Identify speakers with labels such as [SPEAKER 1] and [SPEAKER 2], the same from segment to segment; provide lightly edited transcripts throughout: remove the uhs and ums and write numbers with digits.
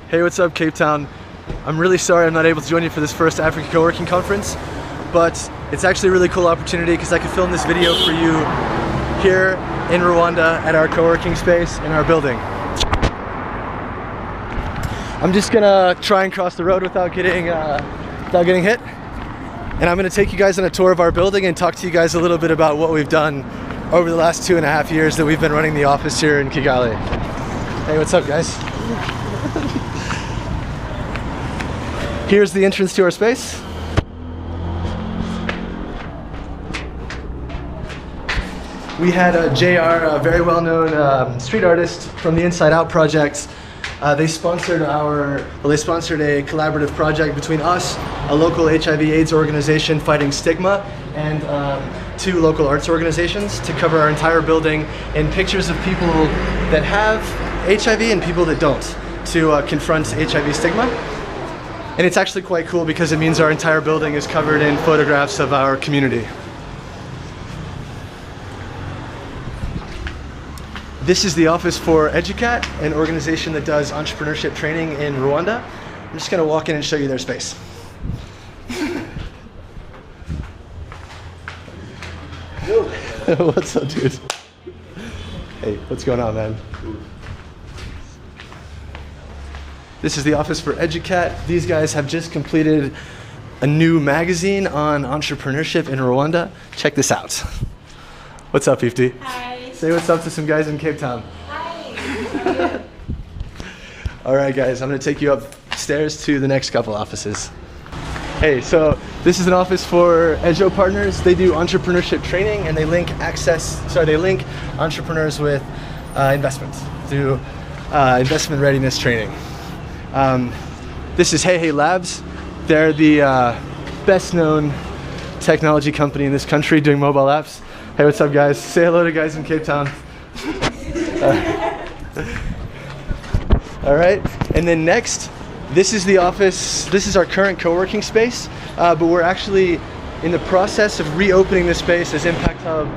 [SPEAKER 1] Hey, what's up, Cape Town? I'm really sorry I'm not able to join you for this first African Co-working Conference, but it's actually a really cool opportunity because I can film this video for you here in Rwanda at our co-working space in our building. I'm just gonna try and cross the road without getting hit, and I'm gonna take you guys on a tour of our building and talk to you guys a little bit about what we've done over the last 2.5 years that we've been running the office here in Kigali. Hey, what's up, guys? Here's the entrance to our space. We had JR, a very well-known street artist from the Inside Out project. They sponsored a collaborative project between us, a local HIV/AIDS organization fighting stigma, and 2 local arts organizations to cover our entire building in pictures of people that have HIV and people that don't, to confront HIV stigma. And it's actually quite cool because it means our entire building is covered in photographs of our community. This is the office for Educat, an organization that does entrepreneurship training in Rwanda. I'm just gonna walk in and show you their space. What's up, dude? Hey, what's going on, man? This is the office for Educat. These guys have just completed a new magazine on entrepreneurship in Rwanda. Check this out. What's up, Ifti?
[SPEAKER 2] Hi.
[SPEAKER 1] Say what's up to some guys in Cape Town.
[SPEAKER 2] Hi.
[SPEAKER 1] All right, guys, I'm gonna take you upstairs to the next couple offices. Hey, so this is an office for Ejo Partners. They do entrepreneurship training and they link entrepreneurs with investments through investment readiness training. This is Hey Labs. They're the best known technology company in this country doing mobile apps. Hey, what's up, guys? Say hello to guys in Cape Town. All right, and then next, this is the office. This is our current co-working space, but we're actually in the process of reopening this space as Impact Hub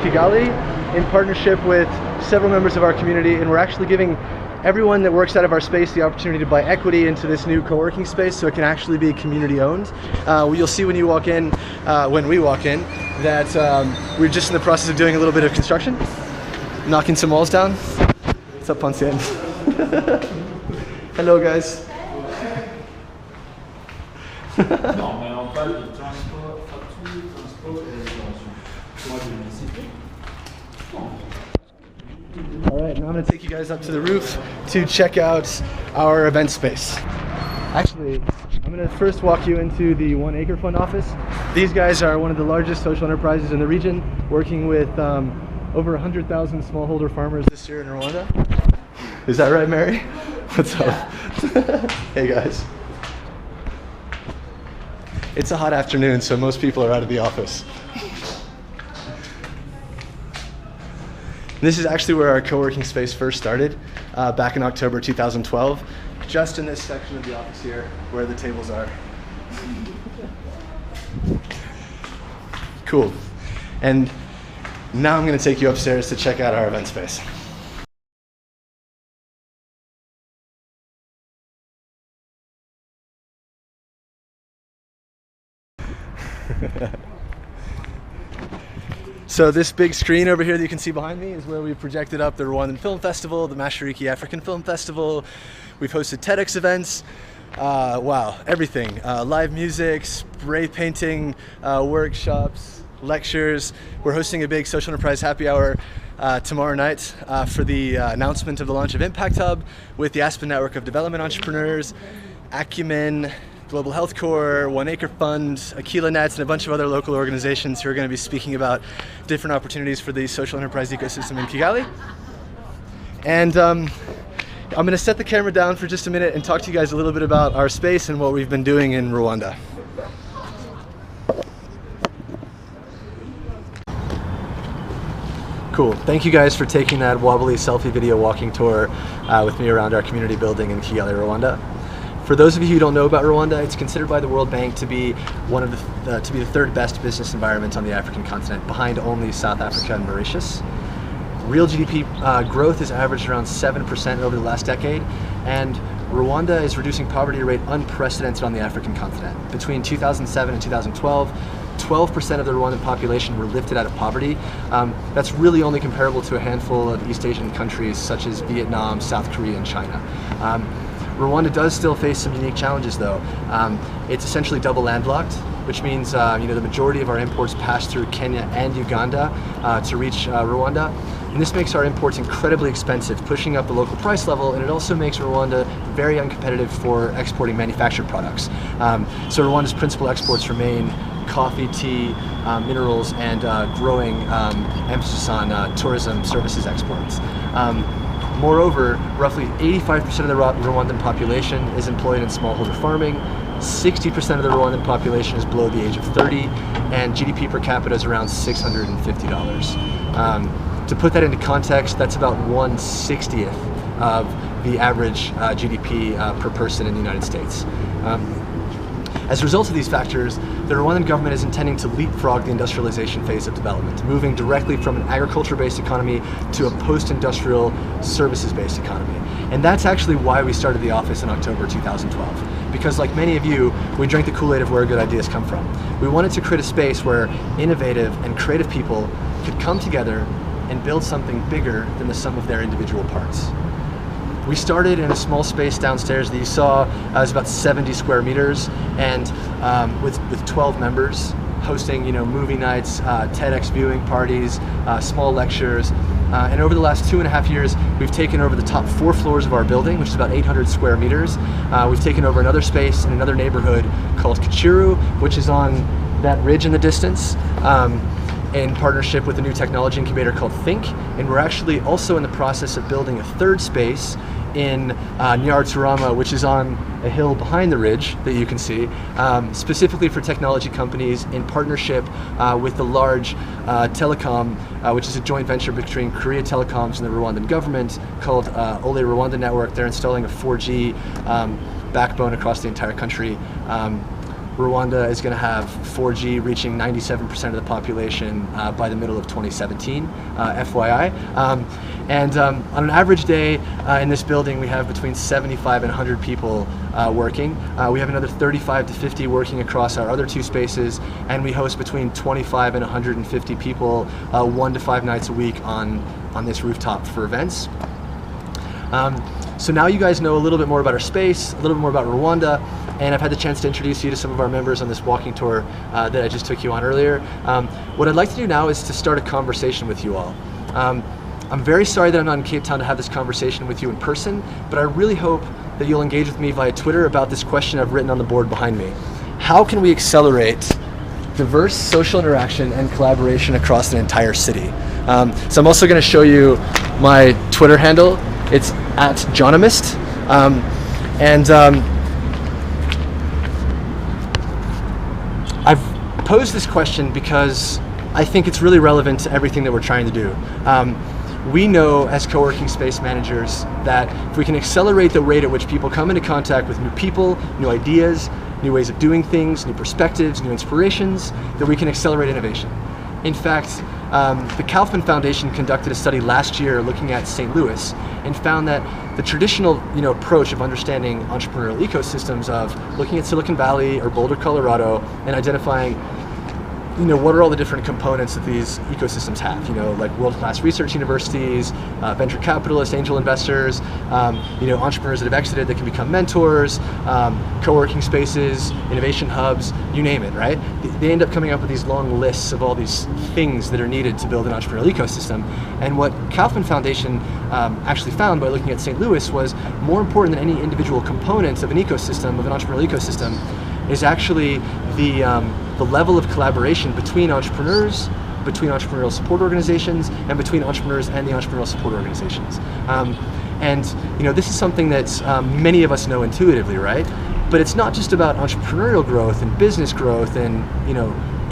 [SPEAKER 1] Kigali in partnership with several members of our community, and we're actually giving everyone that works out of our space the opportunity to buy equity into this new co-working space so it can actually be community owned. You'll see when we walk in, that we're just in the process of doing a little bit of construction, knocking some walls down. What's up, Poncien? Hello, guys. All right, now I'm gonna take you guys up to the roof to check out our event space. Actually, I'm gonna first walk you into the One Acre Fund office. These guys are one of the largest social enterprises in the region, working with over 100,000 smallholder farmers this year in Rwanda. Is that right, Mary? What's up? Hey, guys. It's a hot afternoon, so most people are out of the office. This is actually where our co-working space first started, back in October 2012, just in this section of the office here, where the tables are. Cool. And now I'm going to take you upstairs to check out our event space. So this big screen over here that you can see behind me is where we projected up the Rwandan Film Festival, the Mashariki African Film Festival. We've hosted TEDx events. Wow, everything. Live music, spray painting, workshops, lectures. We're hosting a big social enterprise happy hour tomorrow night for the announcement of the launch of Impact Hub with the Aspen Network of Development Entrepreneurs, Acumen, Global Health Corps, One Acre Fund, Aquila Nets, and a bunch of other local organizations who are going to be speaking about different opportunities for the social enterprise ecosystem in Kigali. And I'm going to set the camera down for just a minute and talk to you guys a little bit about our space and what we've been doing in Rwanda. Cool. Thank you guys for taking that wobbly selfie video walking tour with me around our community building in Kigali, Rwanda. For those of you who don't know about Rwanda, it's considered by the World Bank to be the third best business environment on the African continent, behind only South Africa and Mauritius. Real GDP growth has averaged around 7% over the last decade, and Rwanda is reducing poverty at a rate unprecedented on the African continent. Between 2007 and 2012, 12% of the Rwandan population were lifted out of poverty. That's really only comparable to a handful of East Asian countries such as Vietnam, South Korea, and China. Rwanda does still face some unique challenges though. It's essentially double landlocked, which means the majority of our imports pass through Kenya and Uganda to reach Rwanda. And this makes our imports incredibly expensive, pushing up the local price level, and it also makes Rwanda very uncompetitive for exporting manufactured products. So Rwanda's principal exports remain coffee, tea, minerals, and growing emphasis on tourism services exports. Moreover, roughly 85% of the Rwandan population is employed in smallholder farming, 60% of the Rwandan population is below the age of 30, and GDP per capita is around $650. To put that into context, that's about 1/60th of the average GDP per person in the United States. As a result of these factors, the Rwandan government is intending to leapfrog the industrialization phase of development, moving directly from an agriculture-based economy to a post-industrial services-based economy. And that's actually why we started the office in October 2012. Because like many of you, we drank the Kool-Aid of where good ideas come from. We wanted to create a space where innovative and creative people could come together and build something bigger than the sum of their individual parts. We started in a small space downstairs that you saw is about 70 square meters, and with 12 members hosting, movie nights, TEDx viewing parties, small lectures. And over the last 2.5 years, we've taken over the top 4 floors of our building, which is about 800 square meters. We've taken over another space in another neighborhood called Kachiru, which is on that ridge in the distance. In partnership with a new technology incubator called Think, and we're actually also in the process of building a third space in Nyarturama, which is on a hill behind the ridge that you can see, specifically for technology companies in partnership with the large telecom, which is a joint venture between Korea Telecoms and the Rwandan government called Ole Rwanda Network. They're installing a 4G backbone across the entire country. Rwanda is going to have 4G reaching 97% of the population by the middle of 2017, FYI. And on an average day in this building, we have between 75 and 100 people working. We have another 35 to 50 working across our other 2 spaces, and we host between 25 and 150 people 1 to 5 nights a week on this rooftop for events. So now you guys know a little bit more about our space, a little bit more about Rwanda, and I've had the chance to introduce you to some of our members on this walking tour that I just took you on earlier. What I'd like to do now is to start a conversation with you all. I'm very sorry that I'm not in Cape Town to have this conversation with you in person, but I really hope that you'll engage with me via Twitter about this question I've written on the board behind me. How can we accelerate diverse social interaction and collaboration across an entire city? So I'm also going to show you my Twitter handle. It's @Jonomist. I've posed this question because I think it's really relevant to everything that we're trying to do. We know as co-working space managers that if we can accelerate the rate at which people come into contact with new people, new ideas, new ways of doing things, new perspectives, new inspirations, that we can accelerate innovation. In fact, the Kaufman Foundation conducted a study last year looking at St. Louis and found that the traditional approach of understanding entrepreneurial ecosystems, of looking at Silicon Valley or Boulder, Colorado, and identifying what are all the different components that these ecosystems have, like world-class research universities, venture capitalists, angel investors, entrepreneurs that have exited that can become mentors, co-working spaces, innovation hubs, you name it, right? They end up coming up with these long lists of all these things that are needed to build an entrepreneurial ecosystem. And what Kaufman Foundation actually found by looking at St. Louis was more important than any individual component of an ecosystem, of an entrepreneurial ecosystem, is actually the level of collaboration between entrepreneurs, between entrepreneurial support organizations, and between entrepreneurs and the entrepreneurial support organizations. This is something that many of us know intuitively, right? But it's not just about entrepreneurial growth and business growth and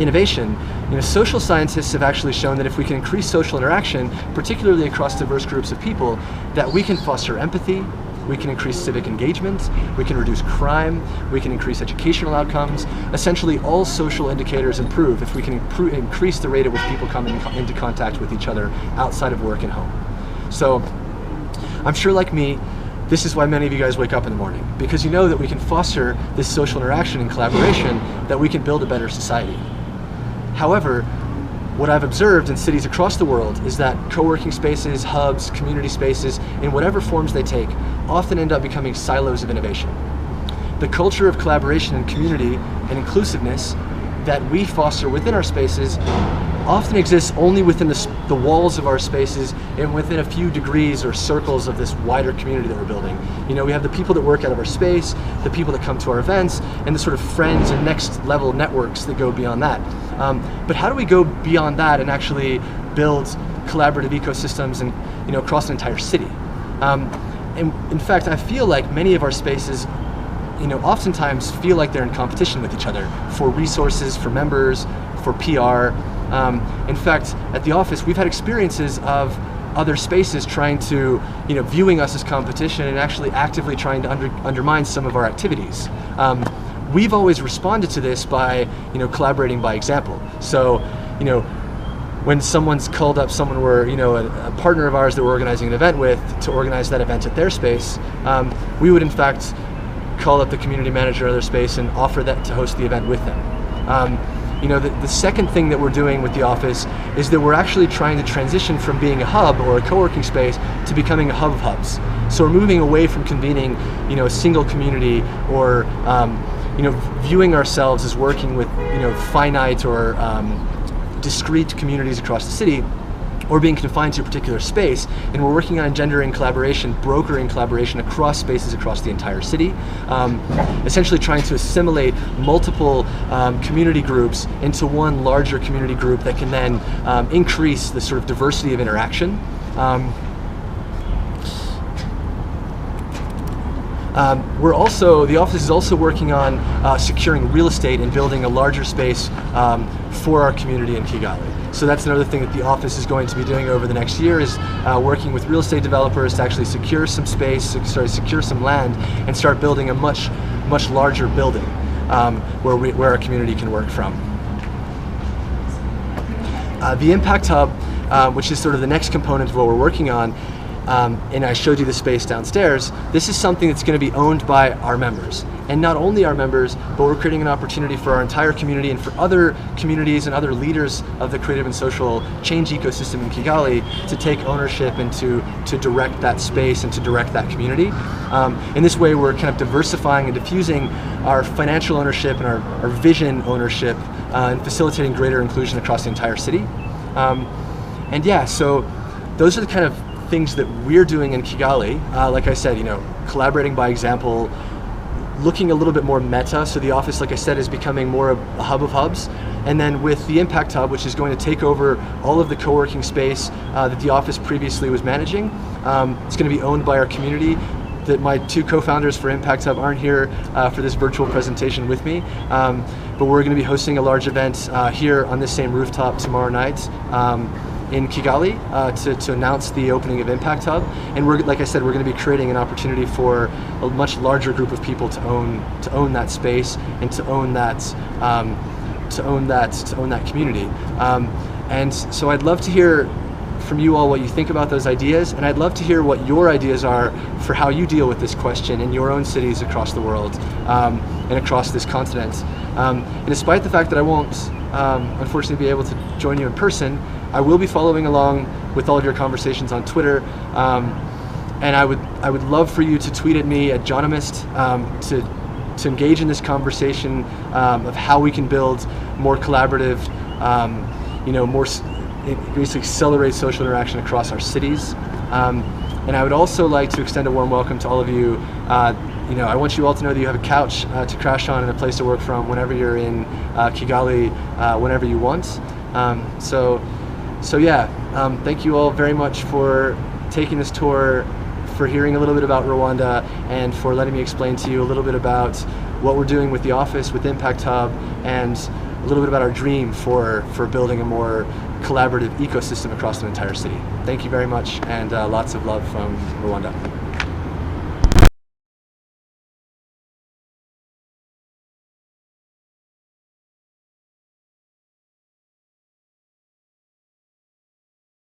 [SPEAKER 1] innovation. Social scientists have actually shown that if we can increase social interaction, particularly across diverse groups of people, that we can foster empathy, we can increase civic engagement, we can reduce crime, we can increase educational outcomes. Essentially, all social indicators improve if we can increase the rate at which people come into contact with each other outside of work and home. So, I'm sure like me, this is why many of you guys wake up in the morning, because you know that we can foster this social interaction and collaboration, that we can build a better society. However, what I've observed in cities across the world is that co-working spaces, hubs, community spaces, in whatever forms they take, often end up becoming silos of innovation. The culture of collaboration and community and inclusiveness that we foster within our spaces often exists only within the walls of our spaces and within a few degrees or circles of this wider community that we're building. You know, we have the people that work out of our space, the people that come to our events, and the sort of friends and next level networks that go beyond that. But how do we go beyond that and actually build collaborative ecosystems and, you know, across an entire city? And in fact, I feel like many of our spaces, you know, oftentimes feel like they're in competition with each other for resources, for members, for PR. In fact, at the office, we've had experiences of other spaces trying to, you know, viewing us as competition and actually actively trying to undermine some of our activities. We've always responded to this by, you know, collaborating by example. So, you know, when someone's called up someone we're, you know, a partner of ours that we're organizing an event with to organize that event at their space, we would in fact call up the community manager of their space and offer that to host the event with them. You know, the second thing that we're doing with the office is that we're actually trying to transition from being a hub or a co-working space to becoming a hub of hubs. So we're moving away from convening, you know, a single community or, you know, viewing ourselves as working with, you know, finite or discrete communities across the city, or being confined to a particular space, and we're working on engendering collaboration, brokering collaboration across spaces across the entire city, essentially trying to assimilate multiple community groups into one larger community group that can then increase the sort of diversity of interaction. The office is also working on securing real estate and building a larger space for our community in Kigali. So that's another thing that the office is going to be doing over the next year, is working with real estate developers to actually secure some space, secure some land, and start building a much larger building where our community can work from. The Impact Hub, which is sort of the next component of what we're working on, and I showed you the space downstairs, this is something that's going to be owned by our members. And not only our members, but we're creating an opportunity for our entire community and for other communities and other leaders of the creative and social change ecosystem in Kigali to take ownership and to direct that space and to direct that community. In this way, we're kind of diversifying and diffusing our financial ownership and our vision ownership and facilitating greater inclusion across the entire city. And yeah, so those are the kind of things that we're doing in Kigali. Like I said, you know, collaborating by example, looking a little bit more meta. So the office, like I said, is becoming more of a hub of hubs. And then with the Impact Hub, which is going to take over all of the co-working space that the office previously was managing, it's going to be owned by our community. That my two co-founders for Impact Hub aren't here for this virtual presentation with me, but we're going to be hosting a large event here on this same rooftop tomorrow night in Kigali to announce the opening of Impact Hub. And we're, like I said, we're going to be creating an opportunity for a much larger group of people to own that space and to own that community. And so I'd love to hear from you all what you think about those ideas, and I'd love to hear what your ideas are for how you deal with this question in your own cities across the world and across this continent. And despite the fact that I won't unfortunately be able to join you in person, I will be following along with all of your conversations on Twitter, and I would love for you to tweet at me at Jean-Yves to engage in this conversation of how we can build more collaborative, basically accelerate social interaction across our cities. And I would also like to extend a warm welcome to all of you. I want you all to know that you have a couch to crash on and a place to work from whenever you're in Kigali, whenever you want. Thank you all very much for taking this tour, for hearing a little bit about Rwanda, and for letting me explain to you a little bit about what we're doing with the office, with Impact Hub, and a little bit about our dream for building a more collaborative ecosystem across an entire city. Thank you very much, and lots of love from Rwanda.